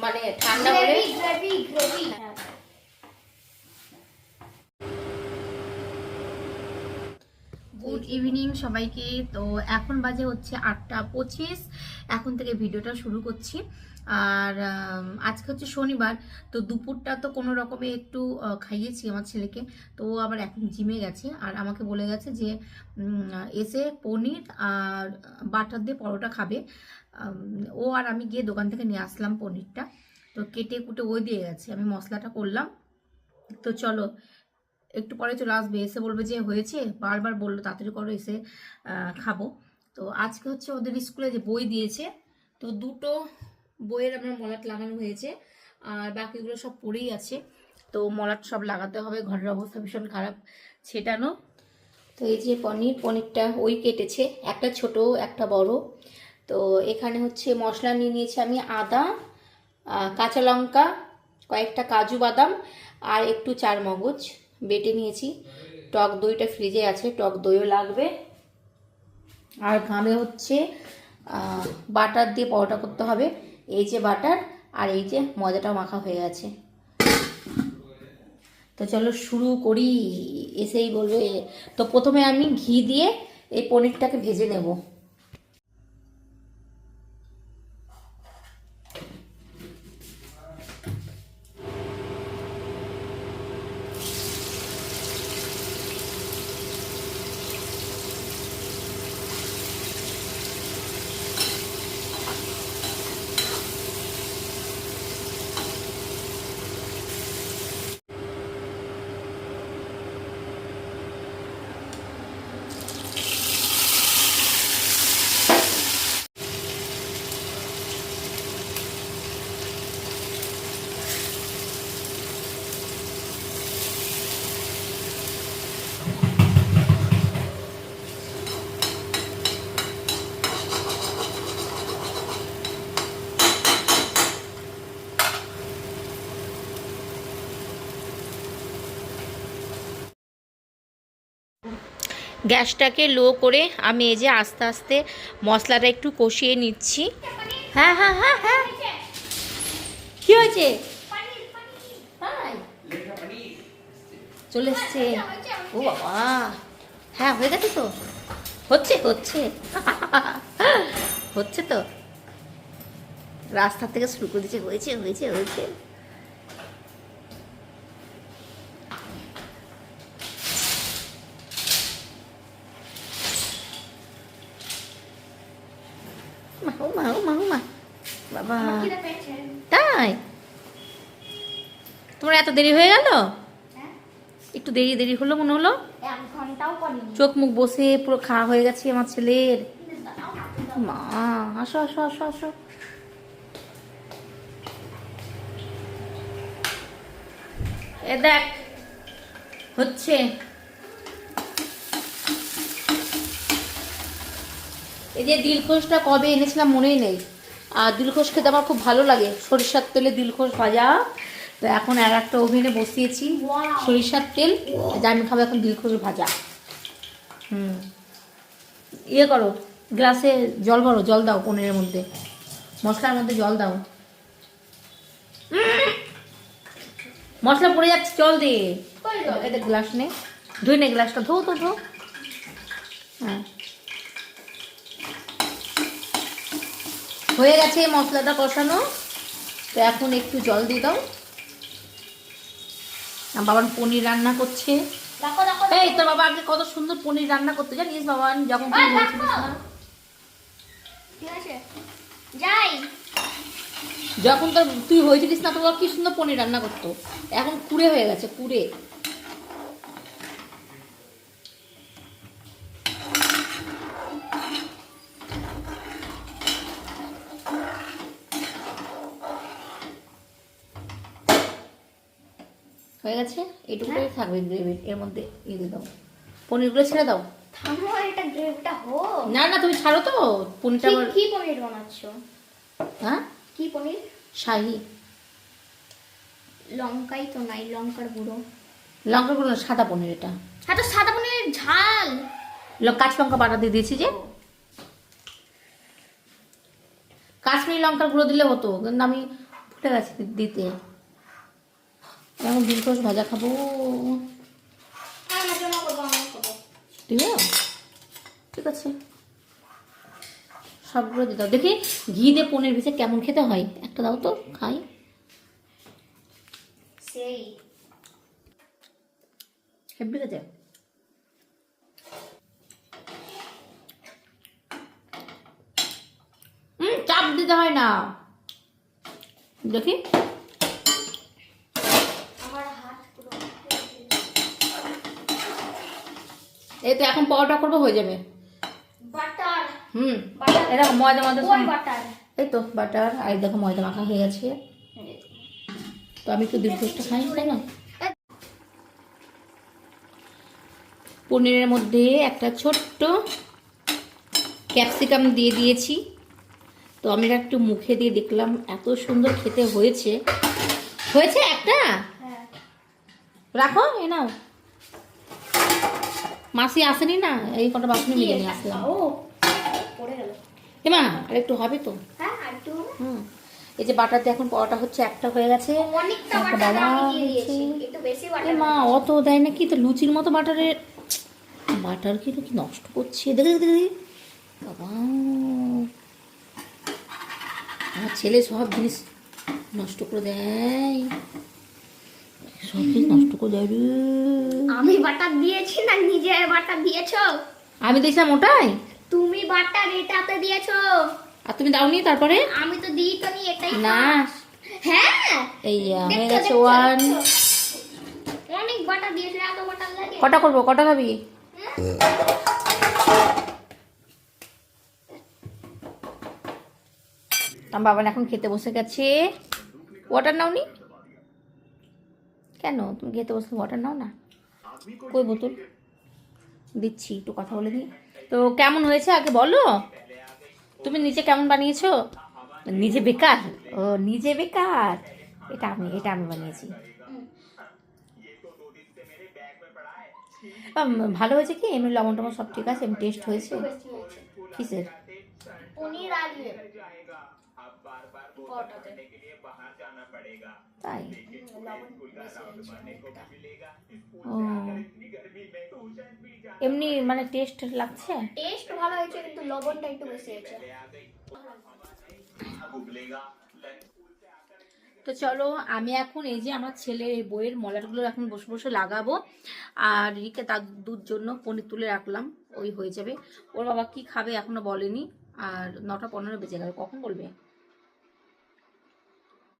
মানে ঠান্ডা হলে গ্রেভি। গুড ইভিনিং সবাইকে। তো এখন বাজে হচ্ছে 8:25। এখন থেকে ভিডিওটা শুরু করছি। আর আজকে হচ্ছে শনিবার, তো দুপুরটা তো কোনো রকমে একটু খাইয়েছি আমার ছেলেকে। তো ও আবার এখন জিমে গেছে, আর আমাকে বলে গেছে যে এসে পনির আর বাটার দিয়ে পরোটা খাবে। ও আর আমি গিয়ে দোকান থেকে নিয়ে আসলাম পনিরটা। তো কেটে কুটে ওই দিয়ে গেছে, আমি মশলাটা করলাম। তো চলো, একটু পরে চলে আসবে, এসে বলবে যে হয়েছে, বারবার বললো তাড়াতাড়ি করো এসে খাবো। তো আজকে হচ্ছে ওদের স্কুলে যে বই দিয়েছে, তো দুটো বইয়ের আমার মলাট লাগানো হয়েছে, আর বাকিগুলো সব পড়েই আছে। তো মলাট সব লাগাতে হবে, ঘরের অবস্থা ভীষণ খারাপ, ছেটানো। তো এই যে পনিরটা ওই কেটেছে, একটা ছোট একটা বড়। তো এখানে হচ্ছে মশলা নিয়ে নিয়েছি আমি, আদা, কাঁচা লঙ্কা, কয়েকটা কাজু বাদাম, আর একটু চারমগজ বেটে নিয়েছি। টক দইটা ফ্রিজে আছে, টক দইও লাগবে। আর ঘামে হচ্ছে বাটার দিয়ে পরোটা করতে হবে। এই যে বাটার, আর এই যে ময়দাটাও মাখা হয়ে গেছে। তো চলো শুরু করি, এসেই বলবে। তো প্রথমে আমি ঘি দিয়ে এই পনিরটাকে ভেজে নেব। গ্যাসটাকে লো করে আমি এই যে আস্তে আস্তে মশলাটা একটু কষিয়ে নিচ্ছি। হ্যাঁ হ্যাঁ হ্যাঁ হ্যাঁ, কি হয়েছে? তাই চলে এসছে। ও বাবা, হ্যাঁ হয়ে গেছে তো, হচ্ছে হচ্ছে হচ্ছে তো, রাস্তা থেকে শুরু করে দিচ্ছে, হয়েছে হয়েছে হয়েছে। মাহু মাহু মাহু মা, বাবা তাই তোমার এত দেরি হয়ে গেল? একটু দেরি দেরি হলো মনে হলো, চোখ মুখ বসে পুরো খাওয়া হয়ে গেছে আমার ছেলের। মা আসো আসো আসো আসো। এ দেখ হচ্ছে, এই যে দিলখোশটা কবে এনেছিলাম মনেই নেই। আর দিলখোশ খেতে আমার খুব ভালো লাগে, সরিষার তেলে দিলখোশ ভাজা। তো এখন আর একটা ওভেনে বসিয়েছি সরিষার তেল, যা আমি খাবো এখন দিলখোশ ভাজা। ইয়ে করো, গ্লাসে জল ভরো, জল দাও পনিরের মধ্যে, মশলার মধ্যে জল দাও। মশলা পড়ে যাচ্ছে, জল দে। এতে গ্লাস নে, ধুই নে গ্লাসটা, ধো তো ধো। হ্যাঁ হয়ে গেছে মশলাটা কষানো। তো এখন একটু জল দিয়ে দাও। বাবান পনির রান্না করছে। এই তোর বাবা আগে কত সুন্দর পনির রান্না করতে জানিস বাবান, যখন তুই বলছিলিস না, যখন তোর তুই হয়েছিলিস না, তোর বাবা কি সুন্দর পনির রান্না করতো। এখন কুড়ে হয়ে গেছে, কুড়ে। হয়ে গেছে, এটুকুটাই থাকবে গ্রেভি, এর মধ্যে ইয়ে দিয়ে দাও, পনিরগুলো ছেড়ে দাও। না না তুমি ছাড়ো তো পনিরটা। কি পনির বানাচ্ছো? হ্যাঁ কি পনির? শাহি। লঙ্কাই তো নাই, লঙ্কার গুঁড়ো। লঙ্কার গুঁড়ো না, সাদা পনির এটা। হ্যাঁ তো সাদা পনিরের ঝাল। কাঁচা লঙ্কা বাটা দিয়ে দিয়েছি যে, কাশ্মীরি লঙ্কার গুঁড়ো দিলে হতো, কিন্তু আমি ভুলে গেছি দিতে। এখন ডিম টোস্ট ভাজা খাবো। আমার জন্য করবো, আমি খাবো। দিবে? ঠিক আছে, সবগুলো দিয়ে দাও। দেখি ঘি দিয়ে পনির ভেজে কেমন খেতে হয়, একটা দাও তো খাই। সেই হেব্বি খেতে। চাপ দিতে হয় না। দেখি আমার হাত পুরো এই তো এখন পাউডার করবো, হয়ে যাবে। বাটার। বাটার, এটা ময়দা ময়দা ওই বাটার। এই তো বাটার। আর এই দেখো ময়দা মাখা হয়ে গেছে। তো আমি একটু ডিম টোস্টটা খাই, তাই না? পনিরের মধ্যে একটা ছোট্ট ক্যাপসিকাম দিয়ে দিয়েছি। তো আমি এটা একটু মুখে দিয়ে দেখলাম, এত সুন্দর খেতে হয়েছে। হয়েছে একটা, হ্যাঁ রাখো। এ নাও, মাসি আসেনি না, এই কটা বাসনে মিলে নিয়ে আসলাম। ও পড়ে গেল। এমা আর একটু হবে তো। হ্যাঁ আর একটু এই যে বাটার দিয়ে এখন পরোটা হচ্ছে, একটা হয়ে গেছে। অনেকটা একটা বাটার বাবা আমি দিয়ে হয়েছে। দিয়েছি, একটু বেশি এ বাটার। মা অত দেয় না কি, তো লুচির মতো বাটারের বাটার কি নষ্ট করছে। দেখে দেখে দেখে বাবা, আমার ছেলে সব জিনিস নষ্ট করে দেয়, সব জিনিস নষ্ট করে দেয় রে। আমি বাটার দিয়েছি না নিজে বাটার দিয়েছো? আমি দেখলাম ওটাই, তুমি বাটার এটাতে দিয়েছো, আর তুমি দাওনি তারপরে। আমি তো দিই তো নি, এটাই না হ্যাঁ এই হয়ে দেখছো, গেছে দেখছো, ওয়ান। দেখছো। অনেক বাটার দিয়েছে, এত বাটার লাগে? কটা করবো, কটা খাবি? আমার বাবা এখন খেতে বসে গেছে। ওয়াটার নাওনি কেন? তুমি খেতে বসলে ওয়াটার নাও না? কই বোতল? দিচ্ছি, একটু কথা বলে দিই। তো কেমন হয়েছে আগে বলো। তুমি নিজে কেমন বানিয়েছো? নিজে বেকার? ও নিজে বেকার। এটা আমি বানিয়েছি। ভালো হয়েছে কি, এমনি লবণ টবণ সব ঠিক আছে, এমনি টেস্ট হয়েছে। একটু বেশি হয়েছে। কিসের? পনির আর ইয়ে, পরোটাতে। তাই? লবণ বেশি হয়েছে অনেকটা। ও এমনি মানে টেস্ট লাগছে। টেস্ট ভালো হয়েছে কিন্তু লবণটা একটু বেশি হয়েছে। তো চলো, আমি এখন এই যে আমার ছেলের এই বইয়ের মলাটগুলো এখন বসে বসে লাগাবো। আর রিকে তার দুধ জন্য পনির তুলে রাখলাম, ওই হয়ে যাবে। ওর বাবা কি খাবে এখনো বলেনি। আর 9:15 বেজে গেল, কখন বলবে?